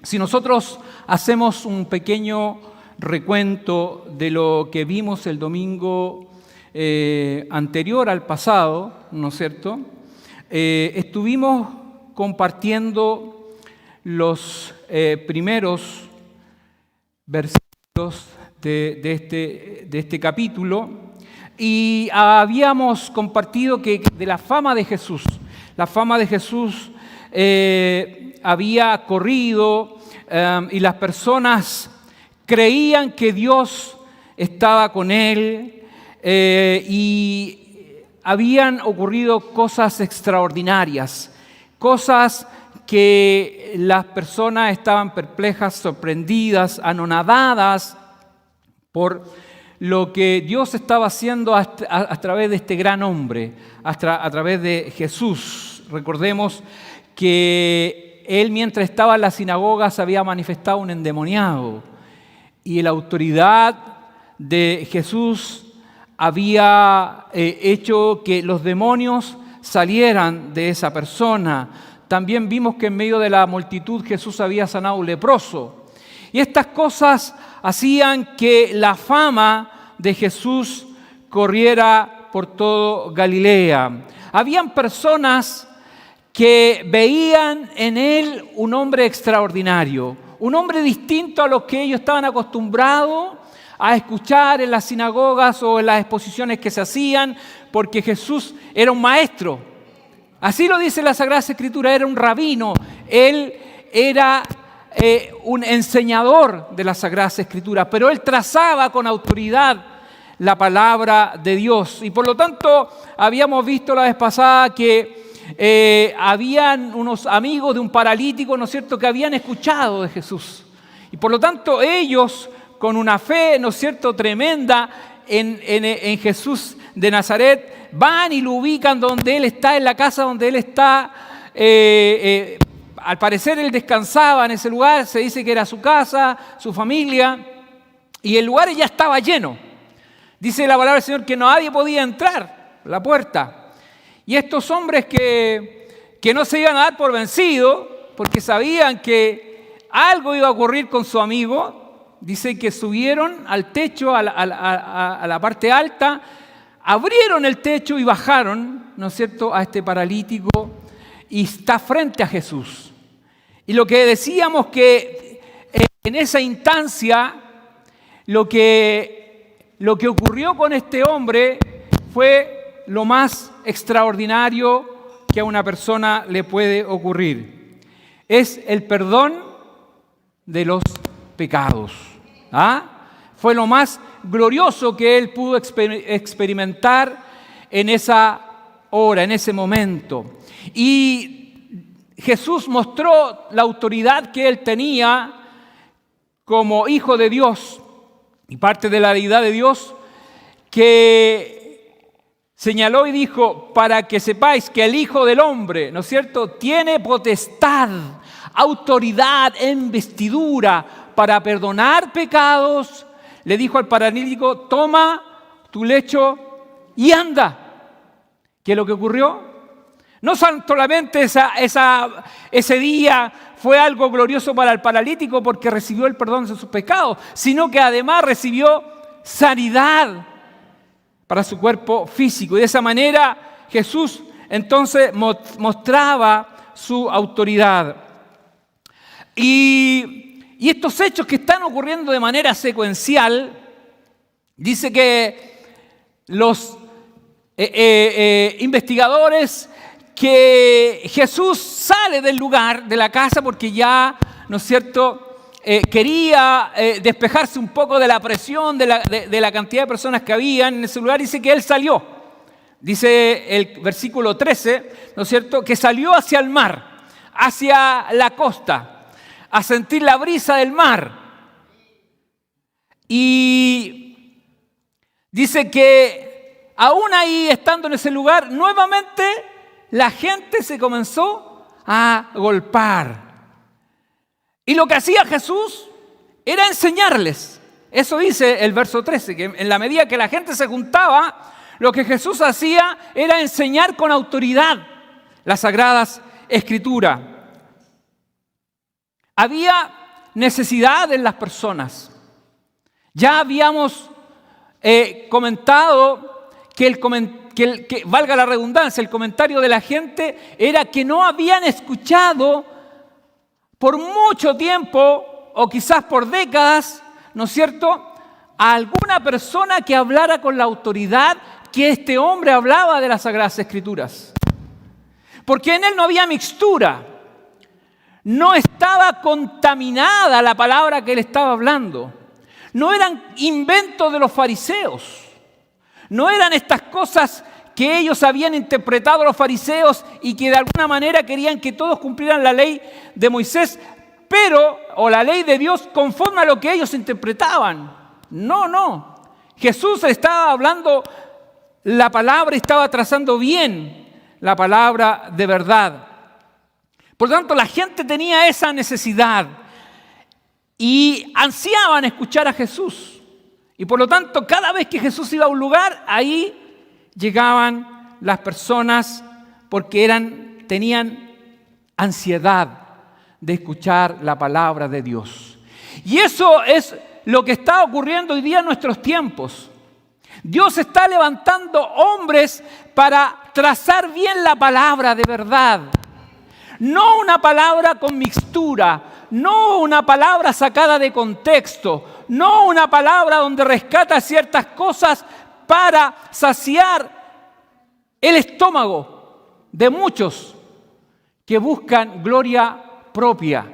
Si nosotros hacemos un pequeño recuento de lo que vimos el domingo anterior al pasado, ¿no es cierto? Estuvimos compartiendo los primeros versículos de este capítulo y habíamos compartido que de la fama de Jesús había corrido y las personas creían que Dios estaba con él y habían ocurrido cosas extraordinarias, cosas que las personas estaban perplejas, sorprendidas, anonadadas por lo que Dios estaba haciendo a través de este gran hombre, a través de Jesús. Recordemos que él, mientras estaba en la sinagoga, se había manifestado un endemoniado y la autoridad de Jesús había hecho que los demonios salieran de esa persona. También vimos que en medio de la multitud Jesús había sanado a un leproso. Y estas cosas hacían que la fama de Jesús corriera por todo Galilea. Habían personas que veían en él un hombre extraordinario, un hombre distinto a lo que ellos estaban acostumbrados a escuchar en las sinagogas o en las exposiciones que se hacían, porque Jesús era un maestro. Así lo dice la Sagrada Escritura, era un rabino, él era un enseñador de la Sagrada Escritura, pero él trazaba con autoridad la palabra de Dios. Y por lo tanto, habíamos visto la vez pasada que habían unos amigos de un paralítico, ¿no es cierto?, que habían escuchado de Jesús. Y por lo tanto, ellos, con una fe, ¿no es cierto?, tremenda en Jesús de Nazaret, van y lo ubican donde él está, en la casa donde él está. Al parecer él descansaba en ese lugar, se dice que era su casa, su familia, y el lugar ya estaba lleno. Dice la palabra del Señor que nadie podía entrar a la puerta. Y estos hombres que no se iban a dar por vencidos, porque sabían que algo iba a ocurrir con su amigo, dice que subieron al techo, a la parte alta, abrieron el techo y bajaron, ¿no es cierto?, a este paralítico y está frente a Jesús. Y lo que decíamos que en esa instancia, lo que ocurrió con este hombre fue lo más extraordinario que a una persona le puede ocurrir. Es el perdón de los pecados. Fue lo más glorioso que él pudo experimentar en esa hora, en ese momento. Y Jesús mostró la autoridad que él tenía como hijo de Dios y parte de la deidad de Dios, que señaló y dijo, para que sepáis que el Hijo del Hombre, ¿no es cierto?, tiene potestad, autoridad, investidura para perdonar pecados. Le dijo al paralítico, toma tu lecho y anda. ¿Qué es lo que ocurrió? No solamente ese día fue algo glorioso para el paralítico porque recibió el perdón de sus pecados, sino que además recibió sanidad para su cuerpo físico. Y de esa manera Jesús entonces mostraba su autoridad. Y estos hechos que están ocurriendo de manera secuencial, dice que los investigadores, que Jesús sale del lugar, de la casa, porque ya, ¿no es cierto?, quería despejarse un poco de la presión de la cantidad de personas que habían en ese lugar. Dice que él salió, dice el versículo 13, ¿no es cierto?, que salió hacia el mar, hacia la costa, a sentir la brisa del mar. Y dice que aún ahí, estando en ese lugar, nuevamente la gente se comenzó a golpear. Y lo que hacía Jesús era enseñarles. Eso dice el verso 13, que en la medida que la gente se juntaba, lo que Jesús hacía era enseñar con autoridad las Sagradas Escrituras. había necesidad en las personas. Ya habíamos comentado que valga la redundancia, el comentario de la gente era que no habían escuchado por mucho tiempo, o quizás por décadas, ¿no es cierto?, a alguna persona que hablara con la autoridad que este hombre hablaba de las Sagradas Escrituras. Porque en él no había mixtura, no estaba contaminada la palabra que él estaba hablando, no eran inventos de los fariseos, no eran estas cosas que ellos habían interpretado los fariseos y que de alguna manera querían que todos cumplieran la ley de Moisés, o la ley de Dios conforme a lo que ellos interpretaban. No. Jesús estaba hablando la palabra y estaba trazando bien la palabra de verdad. Por lo tanto, la gente tenía esa necesidad y ansiaban escuchar a Jesús. Y por lo tanto, cada vez que Jesús iba a un lugar, ahí llegaban las personas porque tenían ansiedad de escuchar la palabra de Dios. Y eso es lo que está ocurriendo hoy día en nuestros tiempos. Dios está levantando hombres para trazar bien la palabra de verdad. No una palabra con mixtura, no una palabra sacada de contexto, no una palabra donde rescata ciertas cosas para saciar el estómago de muchos que buscan gloria propia.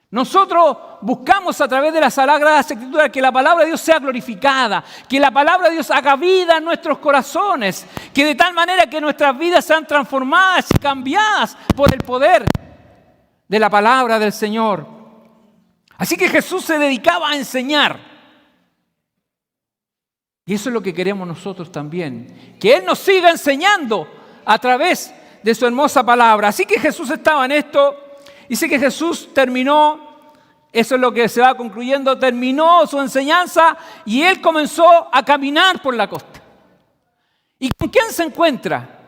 Nosotros buscamos a través de las Sagradas Escrituras que la palabra de Dios sea glorificada, que la palabra de Dios haga vida en nuestros corazones, que de tal manera que nuestras vidas sean transformadas y cambiadas por el poder de la palabra del Señor. Así que Jesús se dedicaba a enseñar. Y eso es lo que queremos nosotros también, que Él nos siga enseñando a través de su hermosa palabra. Así que Jesús estaba en esto. Dice que Jesús terminó, eso es lo que se va concluyendo, terminó su enseñanza y Él comenzó a caminar por la costa. ¿Y con quién se encuentra?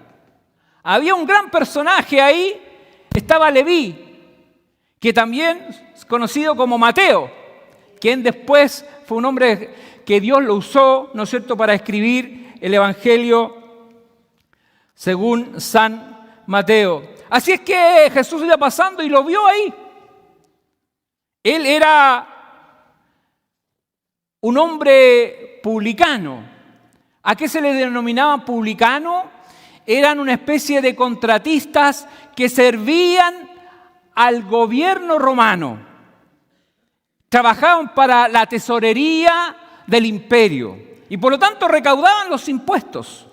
Había un gran personaje ahí, estaba Leví, que también es conocido como Mateo, quien después fue un hombre que Dios lo usó, ¿no es cierto?, para escribir el Evangelio según San Mateo. Así es que Jesús iba pasando y lo vio ahí. Él era un hombre publicano. ¿A qué se le denominaban publicano? Eran una especie de contratistas que servían al gobierno romano. Trabajaban para la tesorería del imperio y por lo tanto recaudaban los impuestos.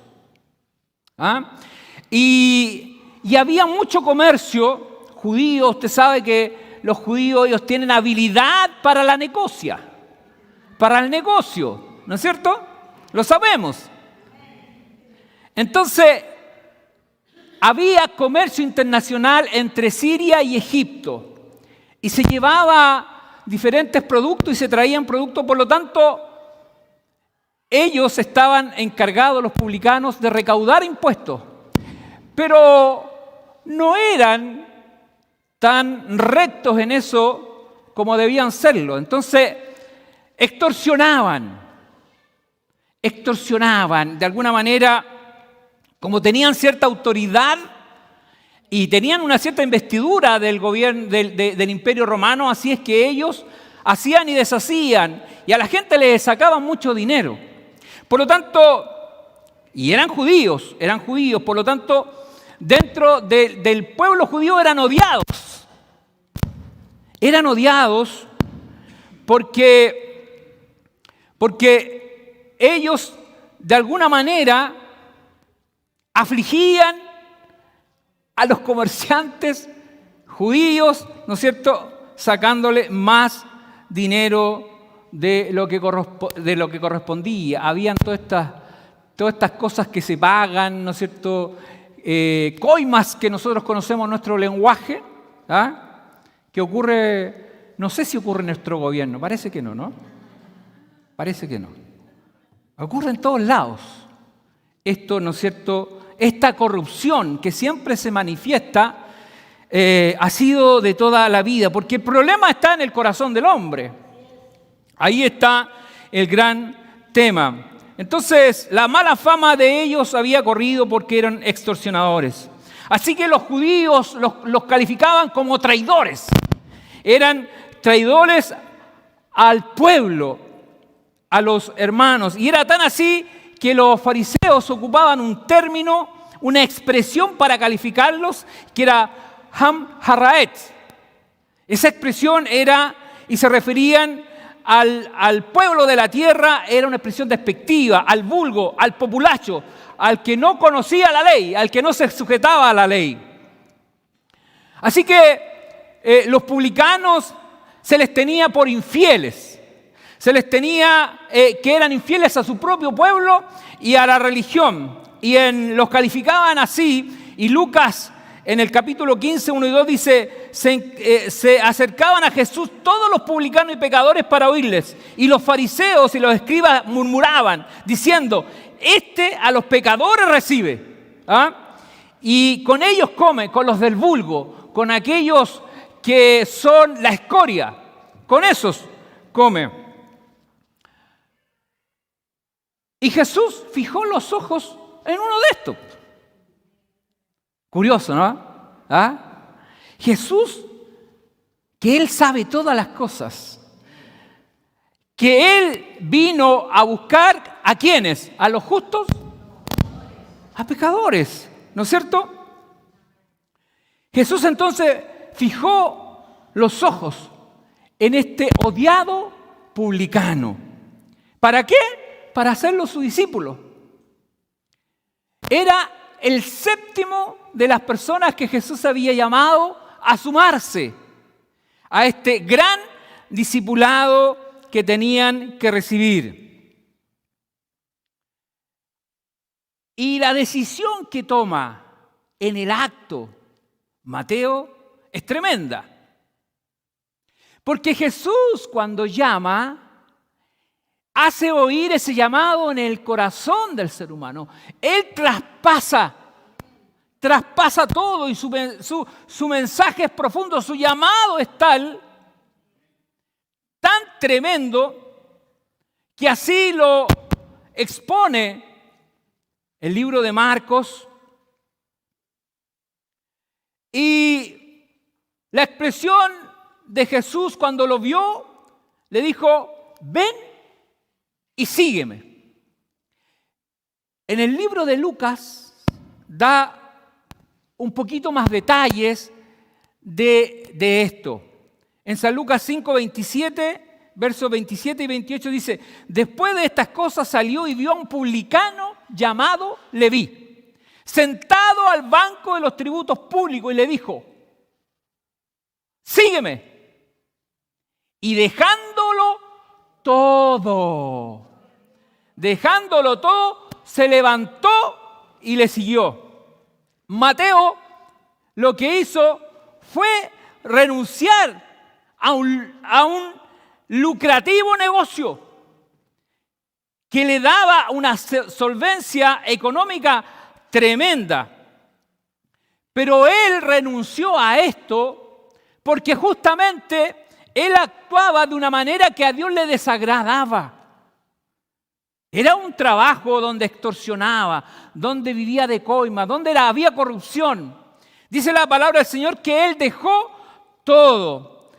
Y había mucho comercio judío. Usted sabe que los judíos ellos tienen habilidad para la negocia, para el negocio, ¿no es cierto? Lo sabemos. Entonces, había comercio internacional entre Siria y Egipto y se llevaba diferentes productos y se traían productos, por lo tanto, ellos estaban encargados, los publicanos, de recaudar impuestos, pero no eran tan rectos en eso como debían serlo. Entonces, extorsionaban de alguna manera, como tenían cierta autoridad y tenían una cierta investidura del gobierno del Imperio Romano, así es que ellos hacían y deshacían y a la gente les sacaban mucho dinero. Por lo tanto, y eran judíos, por lo tanto, dentro del pueblo judío eran odiados. Eran odiados porque ellos de alguna manera afligían a los comerciantes judíos, ¿no es cierto?, sacándole más dinero de lo que correspondía. Habían todas estas cosas que se pagan, ¿no es cierto?, coimas que nosotros conocemos en nuestro lenguaje, que ocurre, no sé si ocurre en nuestro gobierno, parece que no, ¿no? Parece que no. Ocurre en todos lados. Esto, ¿no es cierto?, esta corrupción que siempre se manifiesta ha sido de toda la vida, porque el problema está en el corazón del hombre. Ahí está el gran tema. Entonces, la mala fama de ellos había corrido porque eran extorsionadores. Así que los judíos los calificaban como traidores. Eran traidores al pueblo, a los hermanos. Y era tan así que los fariseos ocupaban un término, una expresión para calificarlos, que era ham haraet. Esa expresión era, y se referían al pueblo de la tierra, era una expresión despectiva, al vulgo, al populacho, al que no conocía la ley, al que no se sujetaba a la ley. Así que los publicanos se les tenía por infieles, se les tenía que eran infieles a su propio pueblo y a la religión, y los calificaban así. Y Lucas en el capítulo 15, 1 y 2 dice, se acercaban a Jesús todos los publicanos y pecadores para oírles, y los fariseos y los escribas murmuraban, diciendo, este a los pecadores recibe, y con ellos come, con los del vulgo, con aquellos que son la escoria, con esos come. Y Jesús fijó los ojos en uno de estos. Curioso, ¿no? Jesús, que Él sabe todas las cosas, que Él vino a buscar ¿a quiénes? ¿A los justos? A pecadores, ¿no es cierto? Jesús entonces fijó los ojos en este odiado publicano. ¿Para qué? Para hacerlo su discípulo. Era el séptimo de las personas que Jesús había llamado a sumarse a este gran discipulado que tenían que recibir. Y la decisión que toma en el acto Mateo es tremenda. Porque Jesús, cuando llama, hace oír ese llamado en el corazón del ser humano. Él traspasa todo, y su mensaje es profundo, su llamado es tan tremendo, que así lo expone el libro de Marcos. Y la expresión de Jesús cuando lo vio, le dijo, ven y sígueme. En el libro de Lucas da un poquito más detalles de esto. En San Lucas 5, 27, versos 27 y 28 dice, después de estas cosas salió y vio a un publicano llamado Leví, sentado al banco de los tributos públicos, y le dijo, sígueme. Y dejándolo todo, se levantó y le siguió. Mateo lo que hizo fue renunciar a un lucrativo negocio que le daba una solvencia económica tremenda. Pero él renunció a esto porque justamente él actuaba de una manera que a Dios le desagradaba. Era un trabajo donde extorsionaba, donde vivía de coima, donde había corrupción. Dice la palabra del Señor que él dejó todo,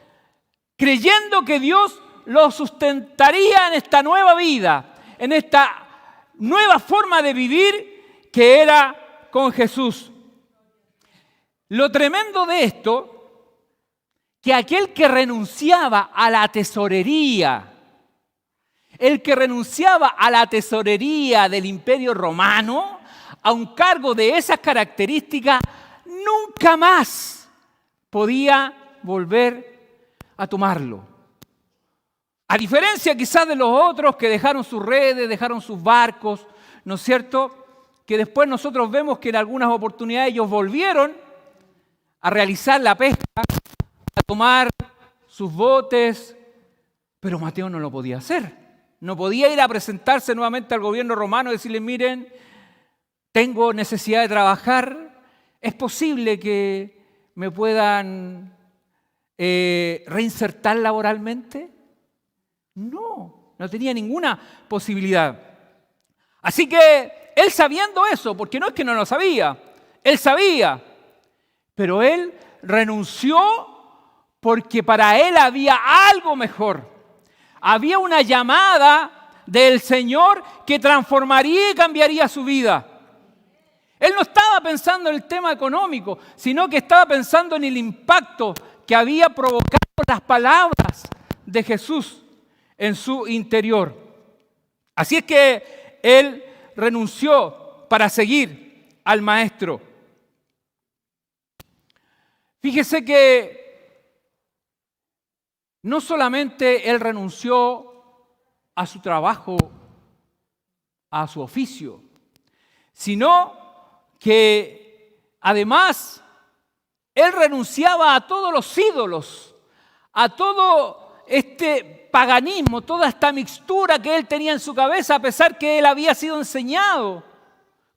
creyendo que Dios lo sustentaría en esta nueva vida, en esta nueva forma de vivir que era con Jesús. Lo tremendo de esto, que aquel que renunciaba a la tesorería, el que renunciaba a la tesorería del Imperio Romano, a un cargo de esas características, nunca más podía volver a tomarlo. A diferencia quizás de los otros que dejaron sus redes, dejaron sus barcos, ¿no es cierto? Que después nosotros vemos que en algunas oportunidades ellos volvieron a realizar la pesca, a tomar sus botes, pero Mateo no lo podía hacer. No podía ir a presentarse nuevamente al gobierno romano y decirle, miren, tengo necesidad de trabajar, es posible que me puedan reinsertar laboralmente? No tenía ninguna posibilidad. Así que él, sabiendo eso, porque no es que no lo sabía, él sabía, pero él renunció porque para él había algo mejor. Había una llamada del Señor que transformaría y cambiaría su vida. Él no estaba pensando en el tema económico, sino que estaba pensando en el impacto que había provocado las palabras de Jesús en su interior. Así es que él renunció para seguir al Maestro. Fíjese que no solamente él renunció a su trabajo, a su oficio, sino que además él renunciaba a todos los ídolos, a todo este paganismo, toda esta mixtura que él tenía en su cabeza, a pesar que él había sido enseñado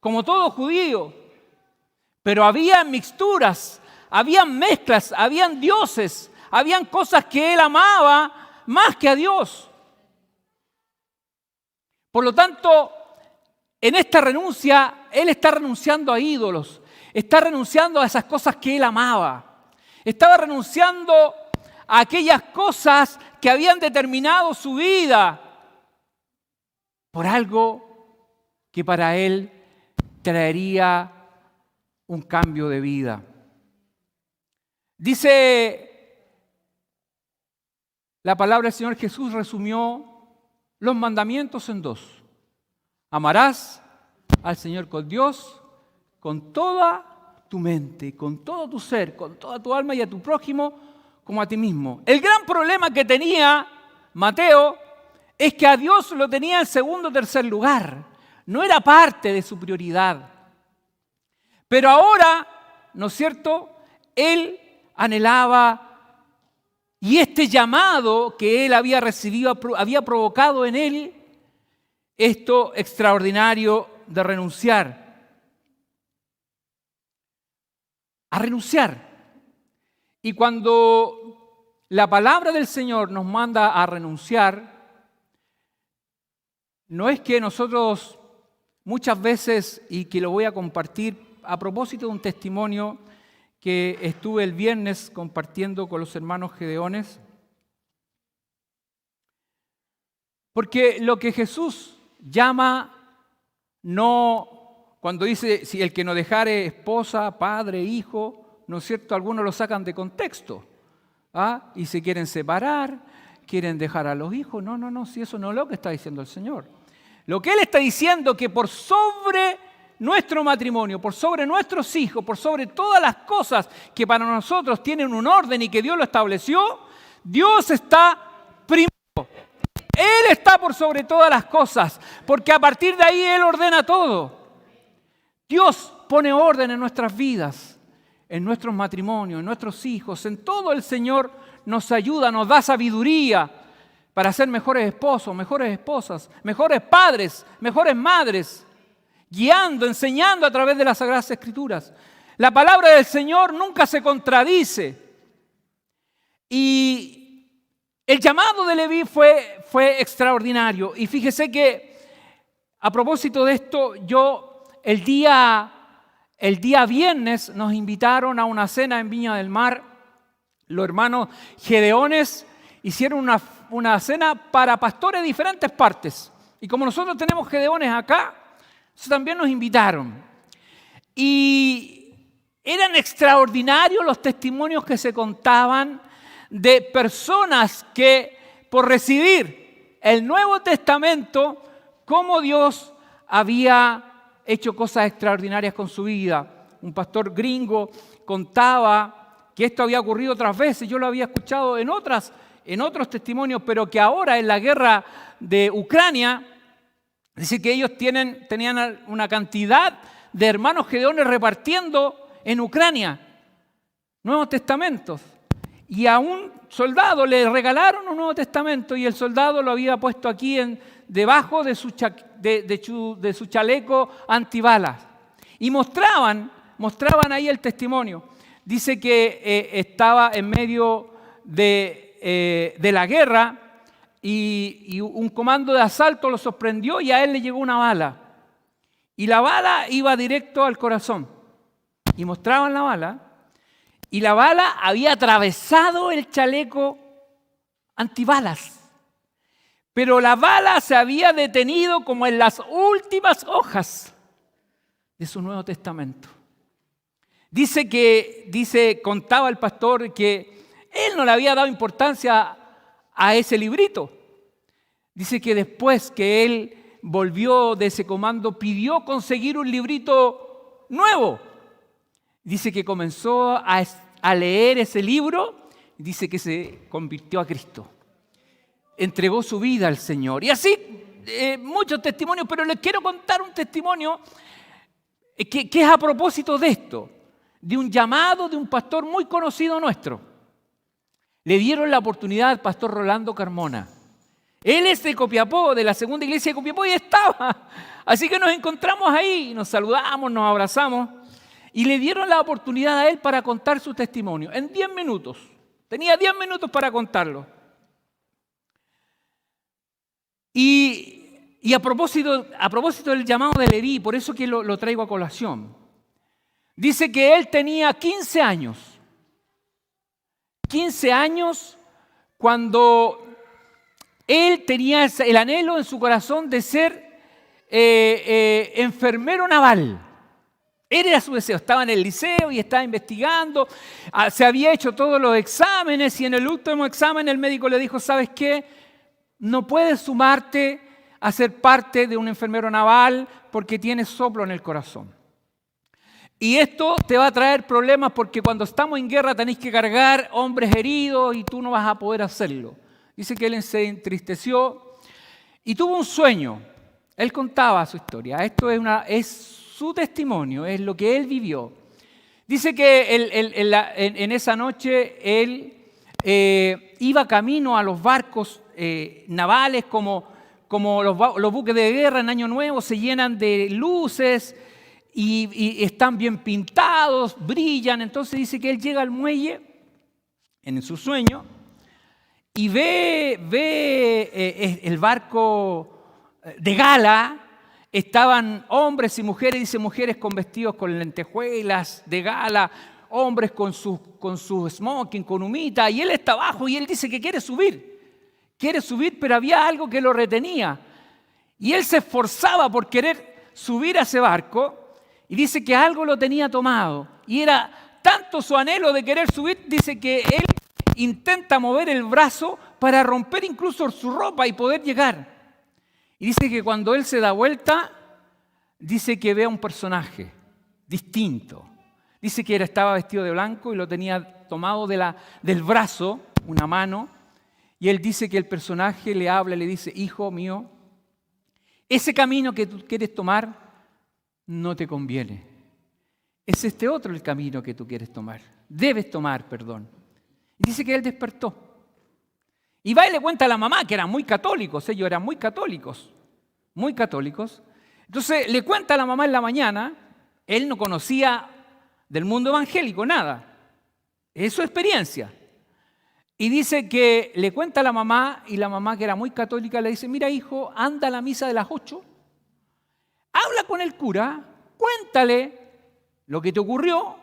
como todo judío. Pero había mixturas, habían mezclas, habían dioses, habían cosas que él amaba más que a Dios. Por lo tanto, en esta renuncia, él está renunciando a ídolos, está renunciando a esas cosas que él amaba, estaba renunciando a aquellas cosas que habían determinado su vida por algo que para él traería un cambio de vida. Dice la palabra del Señor, Jesús resumió los mandamientos en 2. Amarás al Señor con Dios, con toda tu mente, con todo tu ser, con toda tu alma y a tu prójimo como a ti mismo. El gran problema que tenía Mateo es que a Dios lo tenía en segundo o tercer lugar. No era parte de su prioridad. Pero ahora, ¿no es cierto?, él anhelaba, y este llamado que él había recibido había provocado en él esto extraordinario de renunciar. A renunciar. Y cuando la palabra del Señor nos manda a renunciar, no es que nosotros muchas veces, y que lo voy a compartir a propósito de un testimonio que estuve el viernes compartiendo con los hermanos gedeones, porque lo que Jesús llama, no, cuando dice, si el que no dejare esposa, padre, hijo, ¿no es cierto? Algunos lo sacan de contexto, ¿ah? Y se quieren separar, quieren dejar a los hijos. No, si eso no es lo que está diciendo el Señor. Lo que Él está diciendo, que por sobre nuestro matrimonio, por sobre nuestros hijos, por sobre todas las cosas que para nosotros tienen un orden y que Dios lo estableció, Dios está primero. Él está por sobre todas las cosas, porque a partir de ahí Él ordena todo. Dios pone orden en nuestras vidas, en nuestros matrimonios, en nuestros hijos, en todo. El Señor nos ayuda, nos da sabiduría para ser mejores esposos, mejores esposas, mejores padres, mejores madres, guiando, enseñando a través de las Sagradas Escrituras. La palabra del Señor nunca se contradice. Y el llamado de Leví fue extraordinario. Y fíjese que a propósito de esto, el día viernes nos invitaron a una cena en Viña del Mar. Los hermanos gedeones hicieron una cena para pastores de diferentes partes. Y como nosotros tenemos gedeones acá, también nos invitaron. Y eran extraordinarios los testimonios que se contaban de personas que por recibir el Nuevo Testamento, cómo Dios había hecho cosas extraordinarias con su vida. Un pastor gringo contaba que esto había ocurrido otras veces. Yo lo había escuchado en otros testimonios, pero que ahora en la guerra de Ucrania, dice que ellos tenían una cantidad de hermanos gedeones repartiendo en Ucrania Nuevos Testamentos. Y a un soldado le regalaron un Nuevo Testamento y el soldado lo había puesto aquí debajo de su chaleco antibalas. Y mostraban ahí el testimonio. dice que estaba en medio de la guerra y un comando de asalto lo sorprendió y a él le llegó una bala. Y la bala iba directo al corazón. Y mostraban la bala y la bala había atravesado el chaleco antibalas. Pero la bala se había detenido como en las últimas hojas de su Nuevo Testamento. Contaba el pastor que él no le había dado importancia a ese librito. Dice que después que él volvió de ese comando, pidió conseguir un librito nuevo. Dice que comenzó a leer ese libro y dice que se convirtió a Cristo. Entregó su vida al Señor. Y así muchos testimonios, pero les quiero contar un testimonio que es a propósito de esto, de un llamado de un pastor muy conocido nuestro. Le dieron la oportunidad al pastor Rolando Carmona. Él es de Copiapó, de la segunda iglesia de Copiapó, y estaba. Así que nos encontramos ahí, nos saludamos, nos abrazamos, y le dieron la oportunidad a él para contar su testimonio en 10 minutos. Tenía 10 minutos para contarlo. Y a propósito del llamado de Leví, por eso que lo traigo a colación, dice que él tenía 15 años. 15 años cuando él tenía el anhelo en su corazón de ser enfermero naval. Era su deseo, estaba en el liceo y estaba investigando, se había hecho todos los exámenes y en el último examen el médico le dijo, ¿sabes qué? No puedes sumarte a ser parte de un enfermero naval porque tienes soplo en el corazón. Y esto te va a traer problemas porque cuando estamos en guerra tenéis que cargar hombres heridos y tú no vas a poder hacerlo. Dice que él se entristeció y tuvo un sueño. Él contaba su historia. Esto es su testimonio, es lo que él vivió. Dice que en esa noche él iba camino a los barcos navales como los buques de guerra en Año Nuevo se llenan de luces y están bien pintados, brillan. Entonces dice que él llega al muelle en su sueño y ve el barco de gala. Estaban hombres y mujeres, dice mujeres con vestidos con lentejuelas de gala, hombres con su smoking, con humita, y él está abajo y él dice que quiere subir, pero había algo que lo retenía. Y él se esforzaba por querer subir a ese barco y dice que algo lo tenía tomado. Y era tanto su anhelo de querer subir, dice que él intenta mover el brazo para romper incluso su ropa y poder llegar. Y dice que cuando él se da vuelta, dice que ve a un personaje distinto. Dice que estaba vestido de blanco y lo tenía tomado del brazo, una mano. Y él dice que el personaje le habla y le dice, hijo mío, ese camino que tú quieres tomar no te conviene. Es este otro el camino que tú quieres tomar. Debes tomar, perdón. Y dice que él despertó. Y va y le cuenta a la mamá, que eran muy católicos, ellos eran muy católicos. Entonces le cuenta a la mamá en la mañana, él no conocía del mundo evangélico nada. Es su experiencia. Y dice que le cuenta a la mamá, y la mamá, que era muy católica, le dice, mira hijo, anda a la misa de las 8, habla con el cura, cuéntale lo que te ocurrió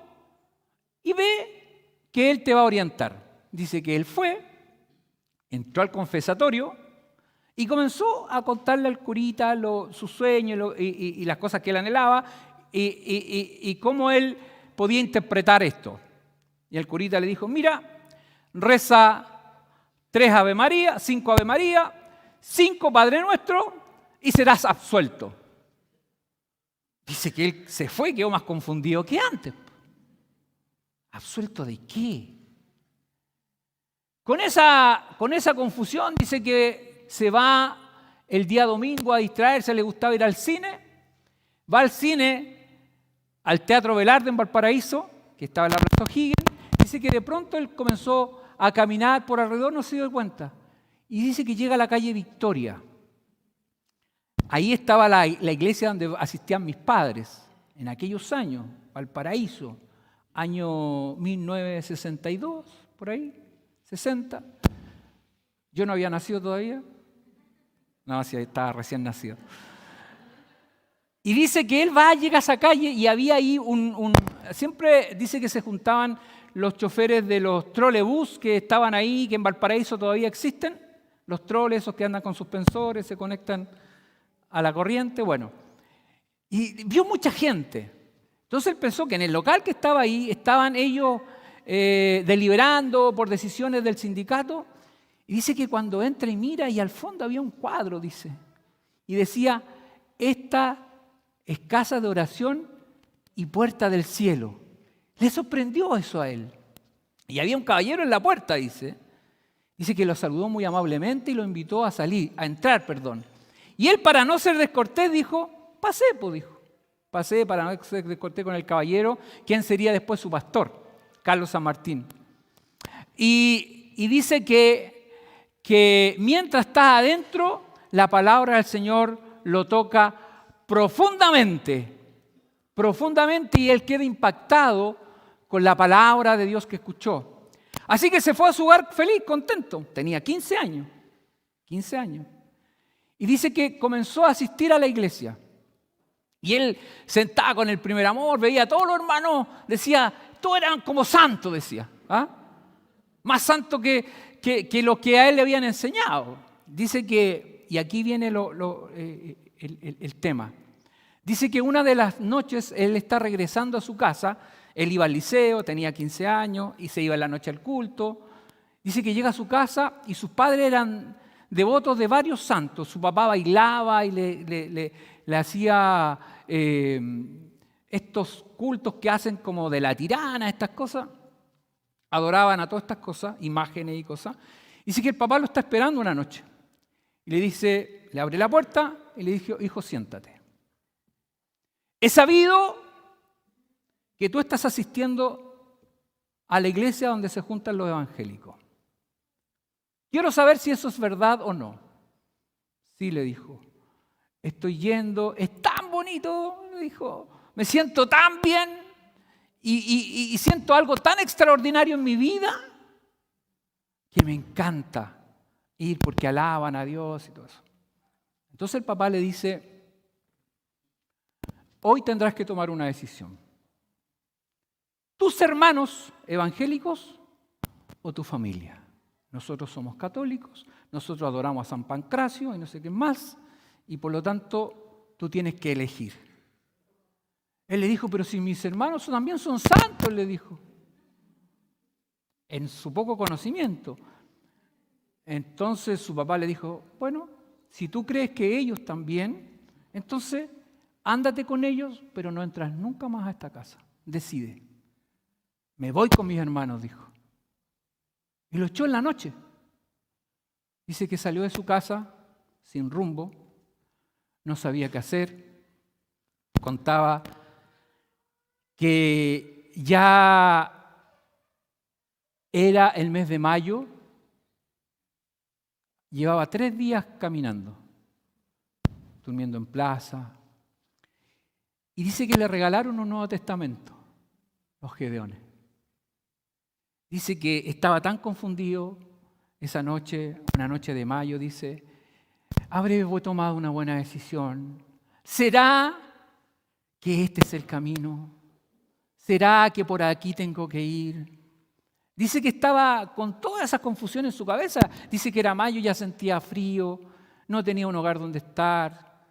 y ve que él te va a orientar. Dice que él fue, entró al confesatorio y comenzó a contarle al curita sus sueños y las cosas que él anhelaba y cómo él podía interpretar esto. Y el curita le dijo, mira, reza 3 Ave María, 5 Ave María, 5 Padre Nuestro y serás absuelto. Dice que él se fue y quedó más confundido que antes. ¿Absuelto de qué? Con esa confusión dice que se va el día domingo a distraerse, le gustaba ir al cine, va al cine, al Teatro Velarde en Valparaíso, que estaba en la Plaza O'Higgins, dice que de pronto él comenzó a caminar por alrededor, no se dio cuenta, y dice que llega a la calle Victoria. Ahí estaba la iglesia donde asistían mis padres, en aquellos años, Valparaíso, año 1962, por ahí, 60. Yo no había nacido todavía. No, sí, estaba recién nacido. Y dice que él llega a esa calle y había ahí siempre dice que se juntaban los choferes de los trolebús que estaban ahí, que en Valparaíso todavía existen, los troles, esos que andan con suspensores, se conectan a la corriente, bueno. Y vio mucha gente. Entonces él pensó que en el local que estaba ahí estaban ellos deliberando por decisiones del sindicato. Y dice que cuando entra y mira, y al fondo había un cuadro, dice, y decía: esta es casa de oración y puerta del cielo. Le sorprendió eso a él. Y había un caballero en la puerta, dice. Dice que lo saludó muy amablemente y lo invitó a entrar. Y él, para no ser descortés, dijo: pasé, pues, dijo. Pasé para no ser descortés con el caballero, quien sería después su pastor, Carlos San Martín. Y dice que mientras está adentro, la palabra del Señor lo toca profundamente, y él queda impactado con la palabra de Dios que escuchó. Así que se fue a su hogar feliz, contento. Tenía 15 años. Y dice que comenzó a asistir a la iglesia. Y él sentaba con el primer amor, veía a todos los hermanos, decía, todos eran como santos, decía. Más santos que lo que a él le habían enseñado. Dice que, y aquí viene el tema, dice que una de las noches él está regresando a su casa, él iba al liceo, tenía 15 años y se iba en la noche al culto. Dice que llega a su casa y sus padres eran devotos de varios santos. Su papá bailaba y le hacía estos cultos que hacen como de la tirana, estas cosas. Adoraban a todas estas cosas, imágenes y cosas. Dice que el papá lo está esperando una noche. Y le abre la puerta y le dice: hijo, siéntate. He sabido que tú estás asistiendo a la iglesia donde se juntan los evangélicos. Quiero saber si eso es verdad o no. Sí, le dijo. Estoy yendo, es tan bonito, le dijo. Me siento tan bien. Y siento algo tan extraordinario en mi vida que me encanta ir porque alaban a Dios y todo eso. Entonces el papá le dice: hoy tendrás que tomar una decisión. ¿Tus hermanos evangélicos o tu familia? Nosotros somos católicos, nosotros adoramos a San Pancracio y no sé qué más, y por lo tanto tú tienes que elegir. Él le dijo: pero si mis hermanos también son santos, le dijo, en su poco conocimiento. Entonces su papá le dijo: bueno, si tú crees que ellos también, entonces ándate con ellos, pero no entras nunca más a esta casa. Decide. Me voy con mis hermanos, dijo. Y lo echó en la noche. Dice que salió de su casa sin rumbo, no sabía qué hacer, contaba que ya era el mes de mayo, llevaba 3 días caminando, durmiendo en plaza, y dice que le regalaron un Nuevo Testamento, los Gedeones. Dice que estaba tan confundido esa noche, una noche de mayo, dice: ¿habré tomado una buena decisión? ¿Será que este es el camino? ¿Será que por aquí tengo que ir? Dice que estaba con todas esas confusiones en su cabeza. Dice que era mayo, ya sentía frío, no tenía un hogar donde estar.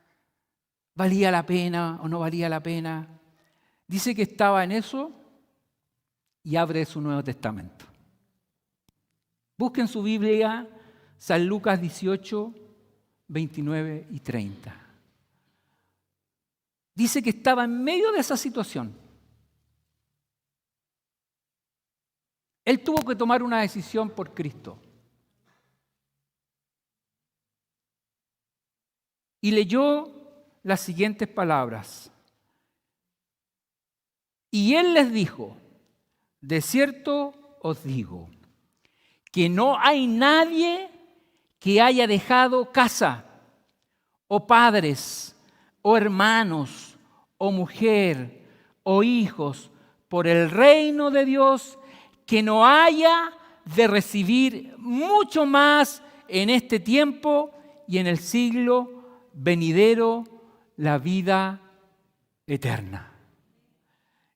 ¿Valía la pena o no valía la pena? Dice que estaba en eso y abre su Nuevo Testamento. Busquen su Biblia, San Lucas 18, 29 y 30. Dice que estaba en medio de esa situación. Él tuvo que tomar una decisión por Cristo. Y leyó las siguientes palabras. Y él les dijo: de cierto os digo, que no hay nadie que haya dejado casa, o padres, o hermanos, o mujer, o hijos, por el reino de Dios, que no haya de recibir mucho más en este tiempo y en el siglo venidero la vida eterna.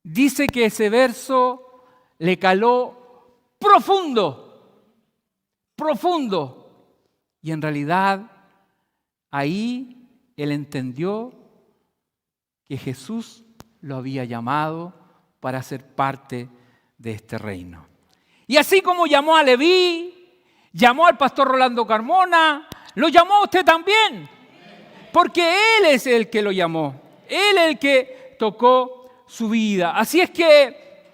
Dice que ese verso le caló profundo, profundo. Y en realidad ahí él entendió que Jesús lo había llamado para ser parte de este reino. Y así como llamó a Leví, llamó al pastor Rolando Carmona, lo llamó a usted también. Porque Él es el que lo llamó. Él es el que tocó su vida. Así es que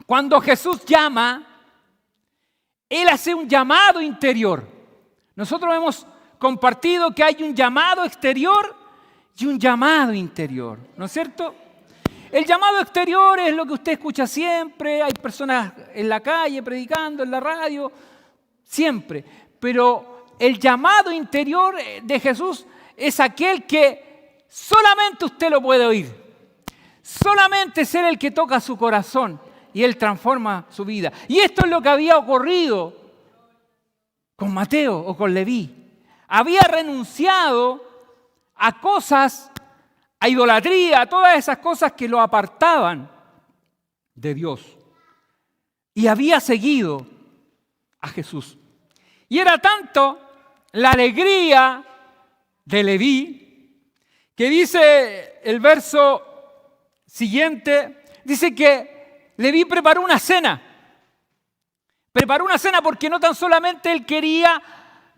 cuando Jesús llama, Él hace un llamado interior. Nosotros hemos compartido que hay un llamado exterior y un llamado interior, ¿no es cierto? El llamado exterior es lo que usted escucha siempre, hay personas en la calle predicando, en la radio, siempre. Pero el llamado interior de Jesús es aquel que solamente usted lo puede oír. Solamente es Él el que toca su corazón y Él transforma su vida. Y esto es lo que había ocurrido con Mateo o con Leví. Había renunciado a cosas, a idolatría, a todas esas cosas que lo apartaban de Dios. Y había seguido a Jesús. Y era tanto la alegría de Leví que dice el verso siguiente, dice que Leví preparó una cena. Preparó una cena porque no tan solamente él quería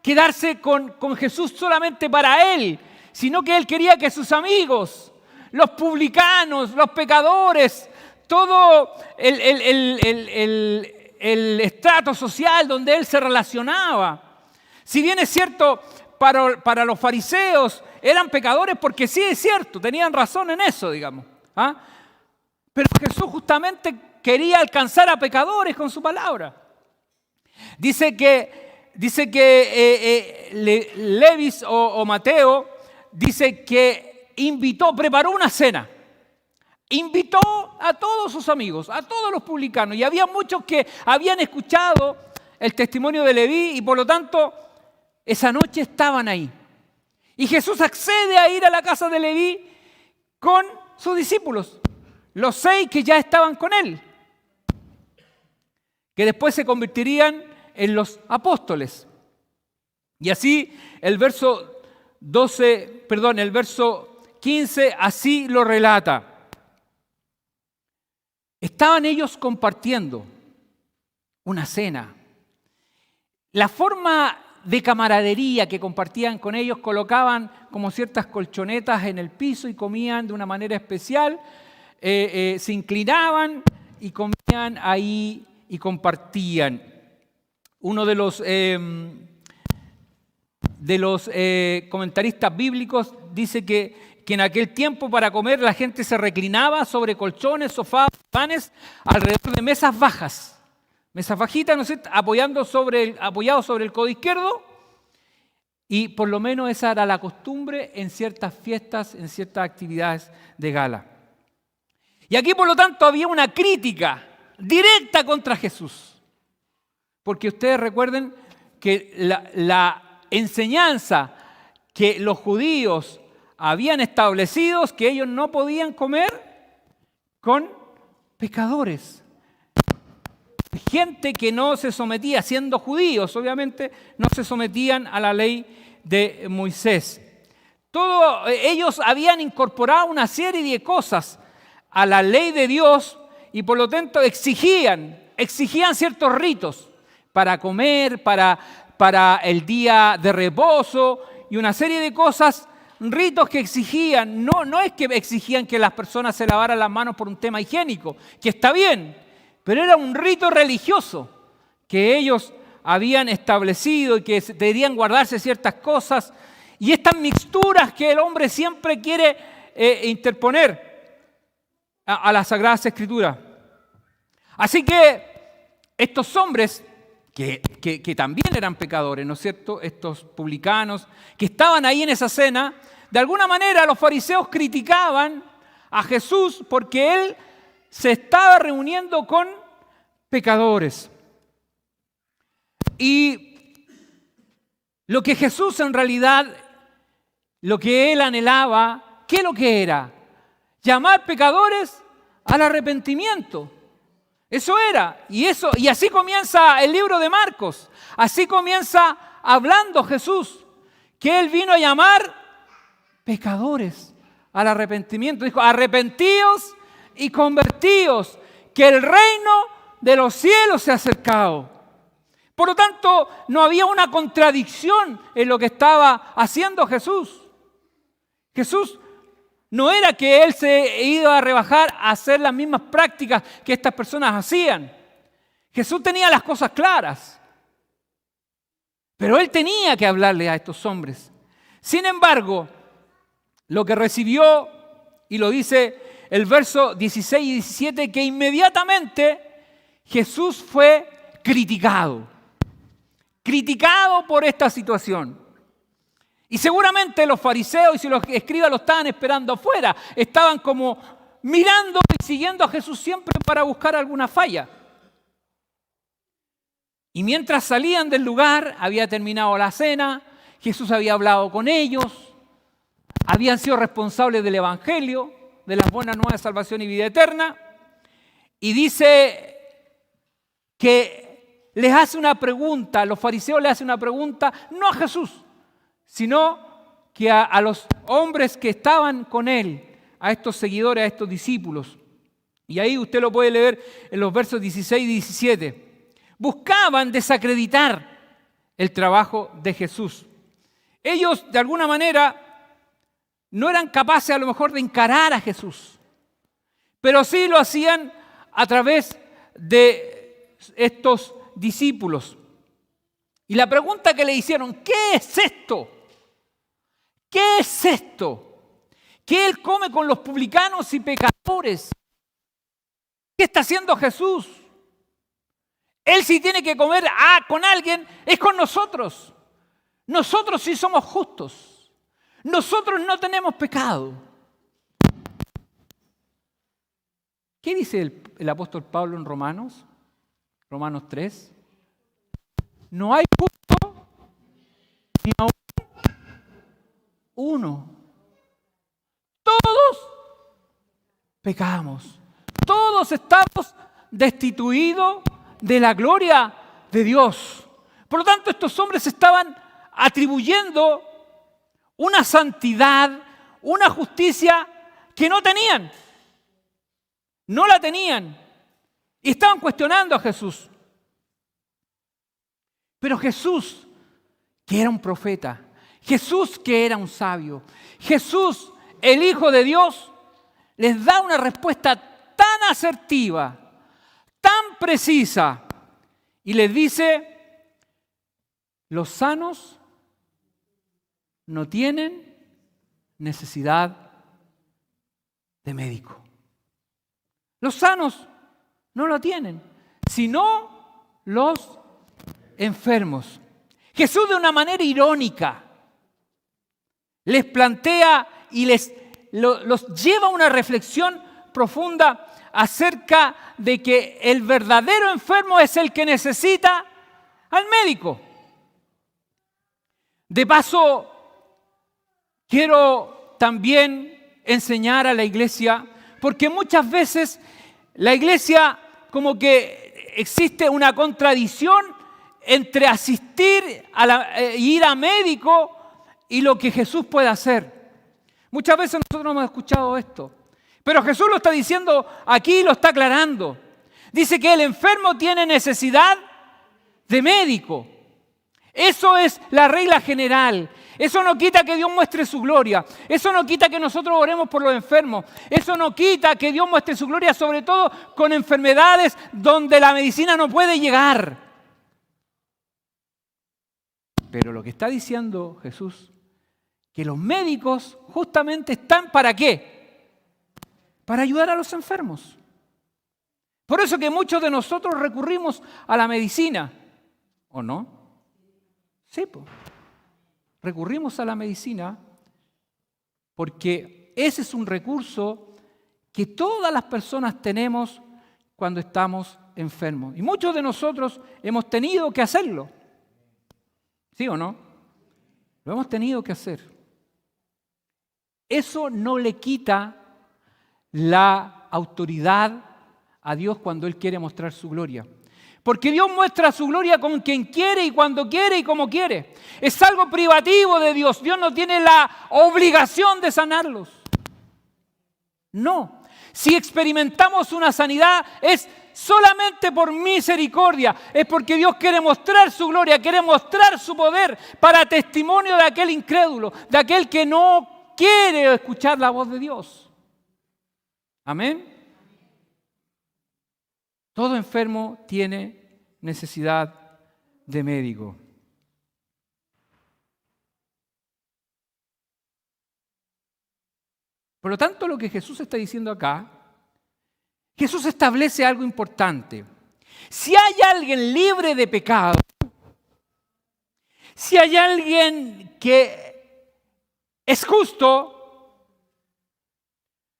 quedarse con Jesús solamente para él, sino que él quería que sus amigos, los publicanos, los pecadores, todo el estrato social donde él se relacionaba. Si bien es cierto, para los fariseos eran pecadores porque sí es cierto, tenían razón en eso, digamos. Pero Jesús justamente quería alcanzar a pecadores con su palabra. Dice que Leví o Mateo dice que preparó una cena. Invitó a todos sus amigos, a todos los publicanos. Y había muchos que habían escuchado el testimonio de Leví y por lo tanto esa noche estaban ahí. Y Jesús accede a ir a la casa de Leví con sus discípulos, los 6 que ya estaban con él, que después se convertirían en los apóstoles. Y así el verso 15 así lo relata. Estaban ellos compartiendo una cena. La forma de camaradería que compartían con ellos, colocaban como ciertas colchonetas en el piso y comían de una manera especial, se inclinaban y comían ahí y compartían. Uno de los comentaristas bíblicos dice que en aquel tiempo para comer la gente se reclinaba sobre colchones, sofás, panes, alrededor de mesas bajas. Mesas bajitas, ¿no es cierto?, apoyado sobre el codo izquierdo, y por lo menos esa era la costumbre en ciertas fiestas, en ciertas actividades de gala. Y aquí, por lo tanto, había una crítica directa contra Jesús. Porque ustedes recuerden que la enseñanza que los judíos habían establecido es que ellos no podían comer con pecadores. Gente que no se sometía, siendo judíos, obviamente, no se sometían a la ley de Moisés. Ellos habían incorporado una serie de cosas a la ley de Dios y por lo tanto exigían ciertos ritos para comer, para el día de reposo y una serie de cosas, ritos que exigían. No es que exigían que las personas se lavaran las manos por un tema higiénico, que está bien, pero era un rito religioso que ellos habían establecido y que debían guardarse ciertas cosas. Y estas mixturas que el hombre siempre quiere interponer a las Sagradas Escrituras. Así que estos hombres, que también eran pecadores, ¿no es cierto?, estos publicanos que estaban ahí en esa cena, de alguna manera los fariseos criticaban a Jesús porque él se estaba reuniendo con pecadores. Y lo que Jesús en realidad, lo que él anhelaba, ¿qué es lo que era? Llamar pecadores al arrepentimiento. Eso era. Y así comienza el libro de Marcos. Así comienza hablando Jesús, que él vino a llamar pecadores al arrepentimiento. Dijo, arrepentíos y convertíos, que el reino de los cielos se ha acercado. Por lo tanto, no había una contradicción en lo que estaba haciendo Jesús. Jesús no era que él se iba a rebajar a hacer las mismas prácticas que estas personas hacían. Jesús tenía las cosas claras, pero él tenía que hablarle a estos hombres. Sin embargo, lo que recibió, y lo dice el verso 16 y 17, que inmediatamente Jesús fue criticado por esta situación. Y seguramente los fariseos y los escribas lo estaban esperando afuera, estaban como mirando y siguiendo a Jesús siempre para buscar alguna falla. Y mientras salían del lugar, había terminado la cena, Jesús había hablado con ellos, habían sido responsables del Evangelio, de las buenas nuevas de salvación y vida eterna, y dice que les hace una pregunta, los fariseos le hacen una pregunta, no a Jesús, sino que a los hombres que estaban con él, a estos seguidores, a estos discípulos. Y ahí usted lo puede leer en los versos 16 y 17. Buscaban desacreditar el trabajo de Jesús. Ellos, de alguna manera, no eran capaces a lo mejor de encarar a Jesús, pero sí lo hacían a través de estos discípulos. Y la pregunta que le hicieron, ¿qué es esto? ¿Qué es esto? Que Él come con los publicanos y pecadores. ¿Qué está haciendo Jesús? Él si tiene que comer con alguien, es con nosotros. Nosotros sí somos justos. Nosotros no tenemos pecado. ¿Qué dice el apóstol Pablo en Romanos? Romanos 3. No hay justo ni aún uno. Todos pecamos. Todos estamos destituidos de la gloria de Dios. Por lo tanto, estos hombres estaban atribuyendo una santidad, una justicia que no tenían. No la tenían. Y estaban cuestionando a Jesús. Pero Jesús, que era un profeta, Jesús que era un sabio, Jesús, el Hijo de Dios, les da una respuesta tan asertiva, tan precisa, y les dice, los sanos no tienen necesidad de médico. Los sanos no lo tienen, sino los enfermos. Jesús de una manera irónica les plantea y los lleva a una reflexión profunda acerca de que el verdadero enfermo es el que necesita al médico. De paso, quiero también enseñar a la iglesia, porque muchas veces la iglesia como que existe una contradicción entre asistir ir a médico y lo que Jesús puede hacer. Muchas veces nosotros hemos escuchado esto, pero Jesús lo está diciendo aquí, lo está aclarando. Dice que el enfermo tiene necesidad de médico. Eso es la regla general. Eso no quita que Dios muestre su gloria. Eso no quita que nosotros oremos por los enfermos. Eso no quita que Dios muestre su gloria, sobre todo con enfermedades donde la medicina no puede llegar. Pero lo que está diciendo Jesús, que los médicos justamente están ¿para qué? Para ayudar a los enfermos. Por eso que muchos de nosotros recurrimos a la medicina, ¿o no? Sí, pues. Recurrimos a la medicina porque ese es un recurso que todas las personas tenemos cuando estamos enfermos. Y muchos de nosotros hemos tenido que hacerlo. ¿Sí o no? Lo hemos tenido que hacer. Eso no le quita la autoridad a Dios cuando Él quiere mostrar su gloria. Porque Dios muestra su gloria con quien quiere y cuando quiere y como quiere. Es algo privativo de Dios. Dios no tiene la obligación de sanarlos. No. Si experimentamos una sanidad es solamente por misericordia. Es porque Dios quiere mostrar su gloria, quiere mostrar su poder para testimonio de aquel incrédulo, de aquel que no quiere escuchar la voz de Dios. Amén. Todo enfermo tiene necesidad de médico. Por lo tanto, lo que Jesús está diciendo acá, Jesús establece algo importante. Si hay alguien libre de pecado, si hay alguien que es justo,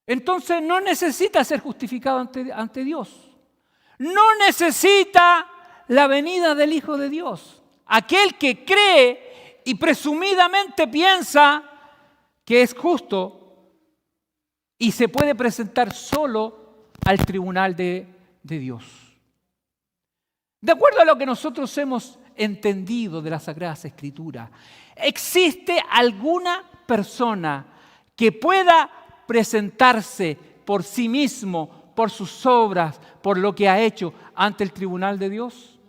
entonces no necesita ser justificado ante Dios. No necesita la venida del Hijo de Dios. Aquel que cree y presumidamente piensa que es justo y se puede presentar solo al tribunal de Dios. De acuerdo a lo que nosotros hemos entendido de las Sagradas Escrituras, ¿existe alguna persona que pueda presentarse por sí mismo, por sus obras, por lo que ha hecho ante el tribunal de Dios?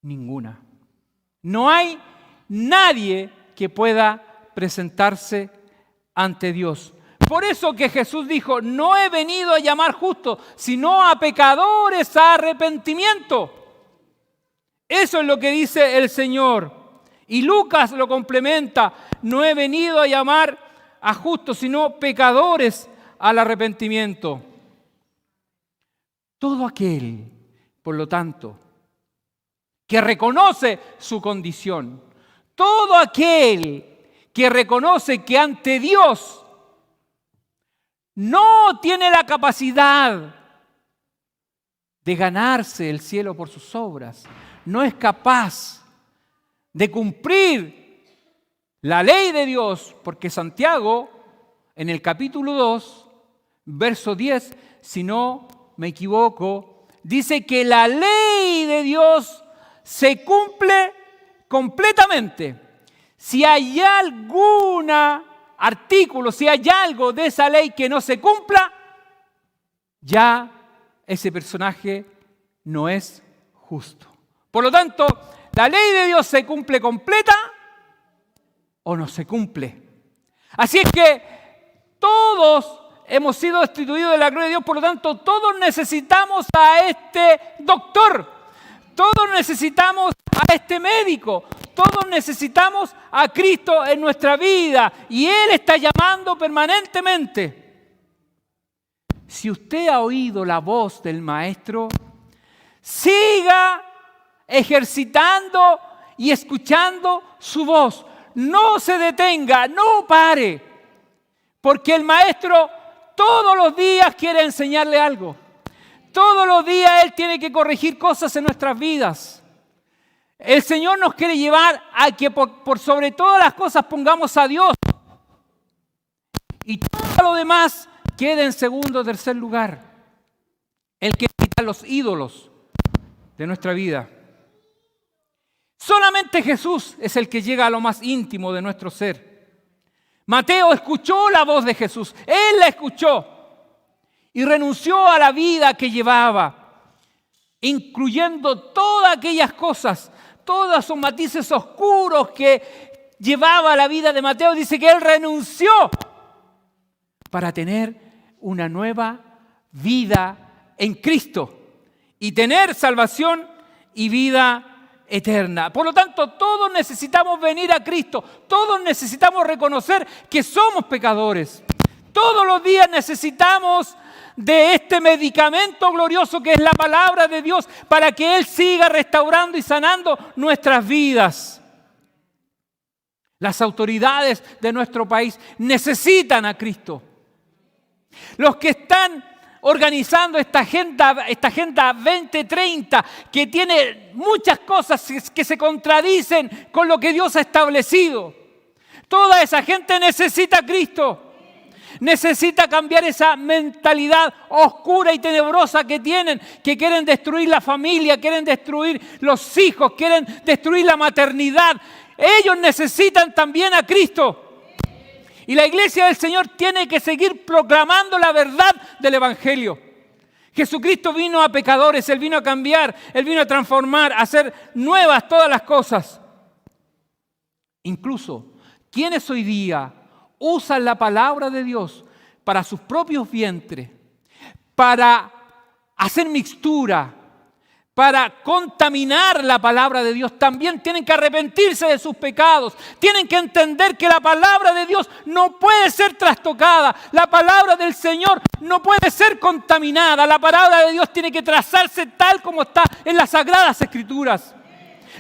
Ninguna. No hay nadie que pueda presentarse ante Dios. Por eso que Jesús dijo, no he venido a llamar justos, sino a pecadores a arrepentimiento. Eso es lo que dice el Señor. Y Lucas lo complementa, no he venido a llamar a justos, sino pecadores al arrepentimiento. Todo aquel, por lo tanto, que reconoce su condición, todo aquel que reconoce que ante Dios no tiene la capacidad de ganarse el cielo por sus obras, no es capaz de cumplir la ley de Dios, porque Santiago, en el capítulo 2, verso 10, si no me equivoco, dice que la ley de Dios se cumple completamente. Si hay algún artículo, si hay algo de esa ley que no se cumpla, ya ese personaje no es justo. Por lo tanto, la ley de Dios se cumple completa o no se cumple. Así es que todos hemos sido destituidos de la gloria de Dios, por lo tanto, todos necesitamos a este doctor, todos necesitamos a este médico, todos necesitamos a Cristo en nuestra vida y Él está llamando permanentemente. Si usted ha oído la voz del Maestro, siga ejercitando y escuchando su voz. No se detenga, no pare, porque el Maestro todos los días quiere enseñarle algo. Todos los días Él tiene que corregir cosas en nuestras vidas. El Señor nos quiere llevar a que por sobre todas las cosas pongamos a Dios. Y todo lo demás quede en segundo o tercer lugar. Él quiere quitar los ídolos de nuestra vida. Solamente Jesús es el que llega a lo más íntimo de nuestro ser. Mateo escuchó la voz de Jesús. Él la escuchó y renunció a la vida que llevaba, incluyendo todas aquellas cosas, todos esos matices oscuros que llevaba la vida de Mateo. Dice que él renunció para tener una nueva vida en Cristo y tener salvación y vida eterna. Por lo tanto, todos necesitamos venir a Cristo. Todos necesitamos reconocer que somos pecadores. Todos los días necesitamos de este medicamento glorioso que es la palabra de Dios para que Él siga restaurando y sanando nuestras vidas. Las autoridades de nuestro país necesitan a Cristo. Los que están organizando esta agenda 2030, que tiene muchas cosas que se contradicen con lo que Dios ha establecido. Toda esa gente necesita a Cristo. Necesita cambiar esa mentalidad oscura y tenebrosa que tienen, que quieren destruir la familia, quieren destruir los hijos, quieren destruir la maternidad. Ellos necesitan también a Cristo. Y la iglesia del Señor tiene que seguir proclamando la verdad del Evangelio. Jesucristo vino a pecadores, Él vino a cambiar, Él vino a transformar, a hacer nuevas todas las cosas. Incluso, ¿quiénes hoy día usan la palabra de Dios para sus propios vientres, para hacer mixtura, para contaminar la palabra de Dios? También tienen que arrepentirse de sus pecados. Tienen que entender que la palabra de Dios no puede ser trastocada. La palabra del Señor no puede ser contaminada. La palabra de Dios tiene que trazarse tal como está en las Sagradas Escrituras.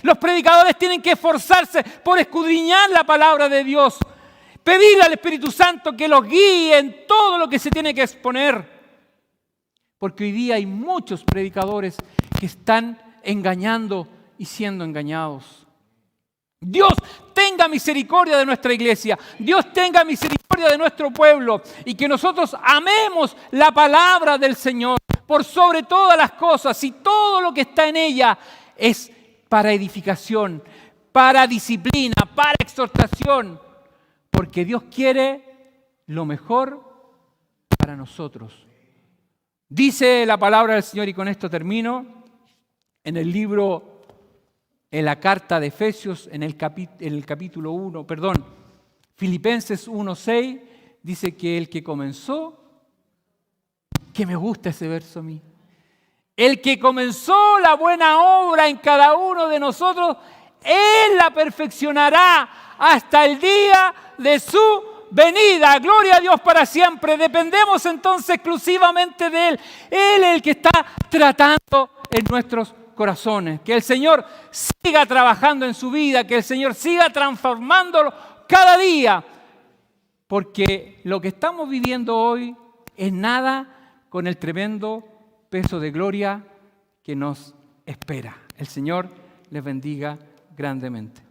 Los predicadores tienen que esforzarse por escudriñar la palabra de Dios. Pedirle al Espíritu Santo que los guíe en todo lo que se tiene que exponer. Porque hoy día hay muchos predicadores que están engañando y siendo engañados. Dios tenga misericordia de nuestra iglesia. Dios tenga misericordia de nuestro pueblo. Y que nosotros amemos la palabra del Señor por sobre todas las cosas. Y todo lo que está en ella es para edificación, para disciplina, para exhortación. Porque Dios quiere lo mejor para nosotros. Dice la palabra del Señor, y con esto termino, en el libro, en la carta de Efesios, en el capítulo 1, Filipenses 1:6, dice que el que comenzó, que me gusta ese verso a mí, el que comenzó la buena obra en cada uno de nosotros, Él la perfeccionará hasta el día de su venida. Gloria a Dios para siempre. Dependemos entonces exclusivamente de Él. Él es el que está tratando en nuestros corazones. Que el Señor siga trabajando en su vida, que el Señor siga transformándolo cada día. Porque lo que estamos viviendo hoy es nada con el tremendo peso de gloria que nos espera. El Señor les bendiga grandemente.